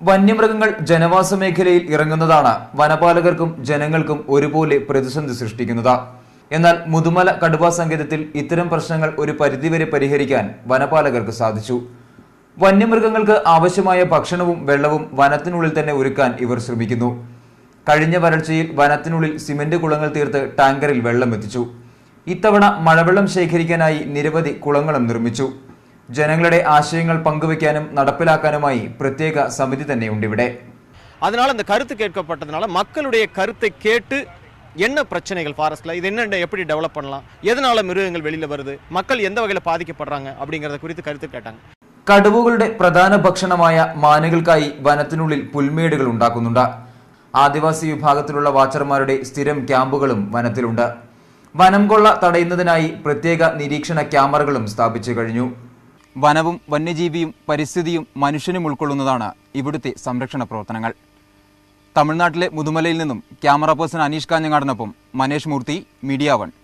വന്യമൃഗങ്ങൾ ജനവാസ മേഖലയിൽ ഇറങ്ങുന്നതാണ് വനപാലകർക്കും ജനങ്ങൾക്കും ഒരുപോലെ പ്രതിസന്ധി സൃഷ്ടിക്കുന്നത്. എന്നാൽ മുതുമല കടുവാ സങ്കേതത്തിൽ ഇത്തരം പ്രശ്നങ്ങൾ ഒരു പരിധിവരെ പരിഹരിക്കാൻ വനപാലകർക്ക് സാധിച്ചു. വന്യമൃഗങ്ങൾക്ക് ആവശ്യമായ ഭക്ഷണവും വെള്ളവും വനത്തിനുള്ളിൽ തന്നെ ഒരുക്കാൻ ഇവർ ശ്രമിക്കുന്നു. കഴിഞ്ഞ വരൾച്ചയിൽ വനത്തിനുള്ളിൽ സിമന്റ് കുളങ്ങൾ തീർത്ത് ടാങ്കറിൽ വെള്ളം എത്തിച്ചു. ഇത്തവണ മഴവെള്ളം ശേഖരിക്കാനായി നിരവധി കുളങ്ങളും നിർമ്മിച്ചു. ജനങ്ങളുടെ ആശയങ്ങൾ പങ്കുവയ്ക്കാനും നടപ്പിലാക്കാനുമായി പ്രത്യേക സമിതി തന്നെയുണ്ട് ഇവിടെ. அதனால அந்த கருத்து கேட்கப்பட்டதனால மக்களுடைய கருத்தை கேட்டு என்ன பிரச்சனைகள் ஃபாரஸ்ட்ல இது என்ன எப்படி டெவலப் பண்ணலாம், எதனால மிருகங்கள் வெளியில வருது, மக்கள் எந்த வகையில பாதிக்கப்படுறாங்க அப்படிங்கறத குறித்து கருத்து கேட்டாங்க. കടുവകളുടെ പ്രധാന ഭക്ഷണമായ മാനുകൾക്കായി വനത്തിനുള്ളിൽ പുൽമേടുകൾ ഉണ്ടാക്കുന്നുണ്ട്. ആദിവാസി വിഭാഗത്തിലുള്ള വാച്ചർമാരുടെ സ്ഥിരം ക്യാമ്പുകളും വനത്തിലുണ്ട്. വനം കൊള്ള തടയുന്നതിനായി പ്രത്യേക നിരീക്ഷണ ക്യാമറകളും സ്ഥാപിച്ചു കഴിഞ്ഞു. വനവും വന്യജീവിയും പരിസ്ഥിതിയും മനുഷ്യനും ഉൾക്കൊള്ളുന്നതാണ് ഇവിടുത്തെ സംരക്ഷണ പ്രവർത്തനങ്ങൾ. തമിഴ്നാട്ടിലെ മുതുമലയിൽ നിന്നും ക്യാമറ പേഴ്സൺ അനീഷ് കാഞ്ഞങ്ങാടിനൊപ്പം മനേഷ് മൂർത്തി, മീഡിയ 1.